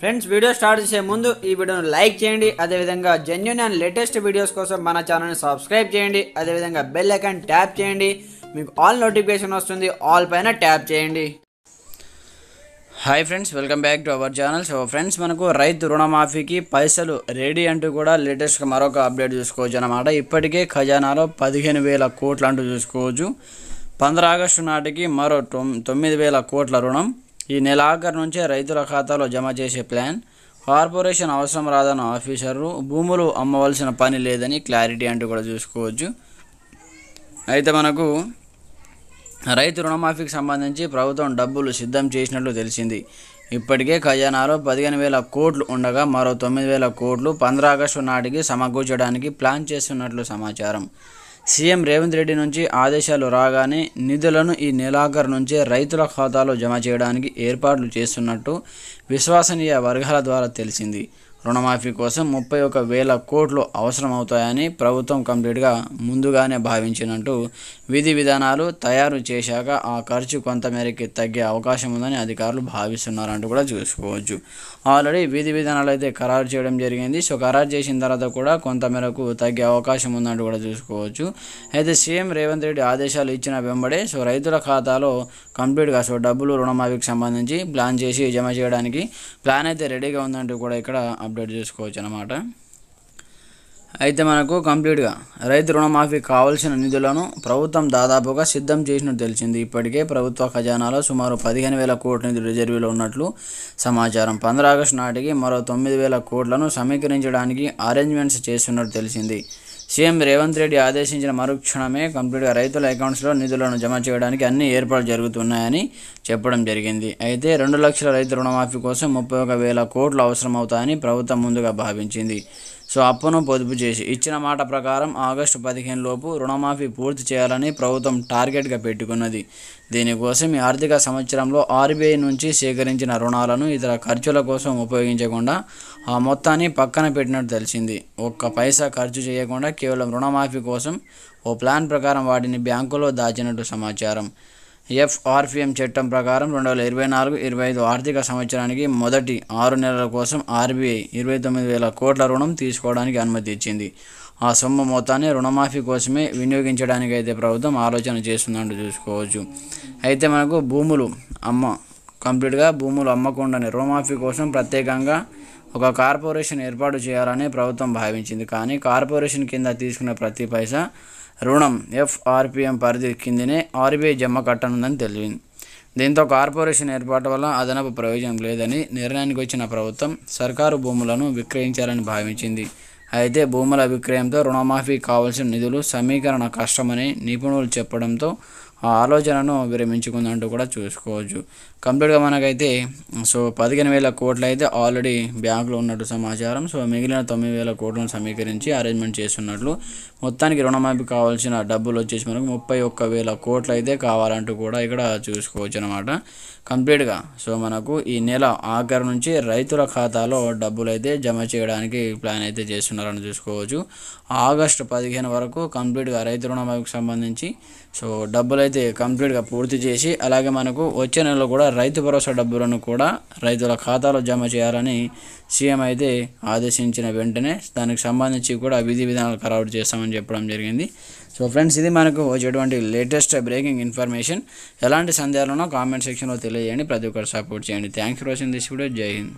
Friends, video start చేసే ముందు ఈ వీడియోను లైక్ చేయండి. అదేవిధంగా జెన్యూన్ అండ్ లేటెస్ట్ వీడియోస్ కోసం మన ఛానల్ని సబ్స్క్రైబ్ చేయండి. అదేవిధంగా బెల్ ఐకాన్ ట్యాప్ చేయండి. మీకు ఆల్ నోటిఫికేషన్ వస్తుంది. ఆల్ పైన ట్యాప్ చేయండి. Hi friends, welcome back to our channel. So friends, మనకు రైతు రుణమాఫీకి పైసలు రెడీ అంటూ కూడా లేటెస్ట్గా మరొక అప్డేట్ చూసుకోవచ్చు అన్నమాట. ఇప్పటికే ఖజానాలో 15,000 కోట్లు అంటూ చూసుకోవచ్చు. 15 ఆగస్టు నాటికి మరో 9,000 కోట్ల రుణం ఈ నెల ఆఖరు నుంచే రైతుల ఖాతాలో జమ చేసే ప్లాన్. కార్పొరేషన్ అవసరం రాదన్న ఆఫీసర్లు, భూములు అమ్మవలసిన పని లేదని క్లారిటీ అంటూ కూడా చూసుకోవచ్చు. అయితే మనకు రైతు రుణమాఫీకి సంబంధించి ప్రభుత్వం డబ్బులు సిద్ధం చేసినట్లు తెలిసింది. ఇప్పటికే ఖజానాలో 15,000 కోట్లు ఉండగా మరో 9,000 కోట్లు 15 ఆగస్టు నాటికి సమకూర్చడానికి ప్లాన్ చేస్తున్నట్లు సమాచారం. సీఎం రేవంత్ రెడ్డి నుంచి ఆదేశాలు రాగానే నిధులను ఈ నెలాఖరు నుంచే రైతుల ఖాతాలో జమ చేయడానికి ఏర్పాట్లు చేస్తున్నట్టు విశ్వసనీయ వర్గాల ద్వారా తెలిసింది. రుణమాఫీ కోసం 31,000 కోట్లు అవసరమవుతాయని ప్రభుత్వం కంప్లీట్గా ముందుగానే భావించినట్టు విధి విధానాలు తయారు చేశాక ఆ ఖర్చు కొంతమేరకి తగ్గే అవకాశం ఉందని అధికారులు భావిస్తున్నారంటూ కూడా చూసుకోవచ్చు. ఆల్రెడీ విధి విధానాలు అయితే ఖరారు చేయడం జరిగింది. సో ఖరారు చేసిన తర్వాత కూడా కొంతమేరకు తగ్గే అవకాశం ఉందంటూ కూడా చూసుకోవచ్చు. అయితే సీఎం రేవంత్ రెడ్డి ఆదేశాలు ఇచ్చిన వెంబడే రైతుల ఖాతాలో కంప్లీట్గా డబ్బులు రుణమాఫీకి సంబంధించి ప్లాన్ చేసి జమ చేయడానికి ప్లాన్ అయితే రెడీగా ఉందంటూ కూడా ఇక్కడ అప్డేట్ చేసుకోవచ్చు అన్నమాట. అయితే మనకు కంప్లీట్గా రైతు రుణమాఫీకి కావాల్సిన నిధులను ప్రభుత్వం దాదాపుగా సిద్ధం చేసినట్టు తెలిసింది. ఇప్పటికే ప్రభుత్వ ఖజానాలో సుమారు 15,000 కోట్ల నిధులు రిజర్వీలో ఉన్నట్లు సమాచారం. 15 ఆగస్టు నాటికి మరో 9,000 కోట్లను సమీకరించడానికి అరేంజ్మెంట్స్ చేస్తున్నట్టు తెలిసింది. సీఎం రేవంత్ రెడ్డి ఆదేశించిన మరుక్షణమే కంప్లీట్గా రైతుల అకౌంట్స్లో నిధులను జమ చేయడానికి అన్ని ఏర్పాట్లు జరుగుతున్నాయని చెప్పడం జరిగింది. అయితే 2 లక్షల రైతు రుణమాఫీ కోసం 31,000 కోట్లు అవసరమవుతాయని ప్రభుత్వం ముందుగా భావించింది. అప్పును పొదుపు చేసి ఇచ్చిన మాట ప్రకారం ఆగస్టు 15 లోపు రుణమాఫీ పూర్తి చేయాలని ప్రభుత్వం టార్గెట్గా పెట్టుకున్నది. దీనికోసం ఈ ఆర్థిక సంవత్సరంలో ఆర్బీఐ నుంచి సేకరించిన రుణాలను ఇతర ఖర్చుల కోసం ఉపయోగించకుండా ఆ మొత్తాన్ని పక్కన పెట్టినట్టు తెలిసింది. ఒక్క పైసా ఖర్చు చేయకుండా కేవలం రుణమాఫీ కోసం ఓ ప్లాన్ ప్రకారం వాటిని బ్యాంకులో దాచినట్టు సమాచారం. ఎఫ్ఆర్పిఎం చట్టం ప్రకారం 2024-25 ఆర్థిక సంవత్సరానికి మొదటి 6 నెలల కోసం ఆర్బీఐ 29,000 కోట్ల రుణం తీసుకోవడానికి అనుమతి ఇచ్చింది. ఆ సొమ్ము మొత్తాన్ని రుణమాఫీ కోసమే వినియోగించడానికి అయితే ప్రభుత్వం ఆలోచన చేస్తుందంటూ చూసుకోవచ్చు. అయితే మనకు భూములు అమ్మకుండానే రుణమాఫీ కోసం ప్రత్యేకంగా ఒక కార్పొరేషన్ ఏర్పాటు చేయాలని ప్రభుత్వం భావించింది. కానీ కార్పొరేషన్ కింద తీసుకున్న ప్రతి పైసా రుణం ఎఫ్ఆర్పిఎం పరిధి కిందనే ఆర్బీఐ జమ కట్టనుందని తెలిసింది. దీంతో కార్పొరేషన్ ఏర్పాటు వల్ల అదనపు ప్రయోజనం లేదని నిర్ణయానికి వచ్చిన ప్రభుత్వం సర్కారు భూములను విక్రయించాలని భావించింది. అయితే భూముల విక్రయంతో రుణమాఫీ కావాల్సిన నిధులు సమీకరణ కష్టమని నిపుణులు చెప్పడంతో ఆ ఆలోచనను విరమించుకుందంటూ కూడా చూసుకోవచ్చు. కంప్లీట్గా మనకైతే 15,000 కోట్లు అయితే ఆల్రెడీ బ్యాంకులో ఉన్నట్టు సమాచారం. మిగిలిన 9,000 కోట్లను సమీకరించి అరేంజ్మెంట్ చేస్తున్నట్లు, మొత్తానికి రుణమాఫీ కావాల్సిన డబ్బులు వచ్చేసి మనకు 31,000 కోట్లు అయితే కావాలంటూ కూడా ఇక్కడ చూసుకోవచ్చు అనమాట. కంప్లీట్గా మనకు ఈ నెల ఆఖరు నుంచి రైతుల ఖాతాలో డబ్బులు అయితే జమ చేయడానికి ప్లాన్ అయితే చేస్తున్నారని చూసుకోవచ్చు. ఆగస్టు 15 వరకు కంప్లీట్గా రైతు రుణమాఫీకి సంబంధించి డబ్బులు అయితే కంప్లీట్గా పూర్తి చేసి, అలాగే మనకు వచ్చే నెలలో కూడా రైతు భరోసా డబ్బులను కూడా రైతుల ఖాతాలో జమ చేయాలని సీఎం అయితే ఆదేశించిన వెంటనే దానికి సంబంధించి కూడా విధి విధానాలు ఖరారు చేస్తామని చెప్పడం జరిగింది. ఫ్రెండ్స్, ఇది మనకు వచ్చేటువంటి లేటెస్ట్ బ్రేకింగ్ ఇన్ఫర్మేషన్. ఎలాంటి సందేహాలున్నా కామెంట్ సెక్షన్లో తెలియజేయండి. ప్రతి ఒక్కరు సపోర్ట్ చేయండి. Thanks for watching this video. జై హింద్.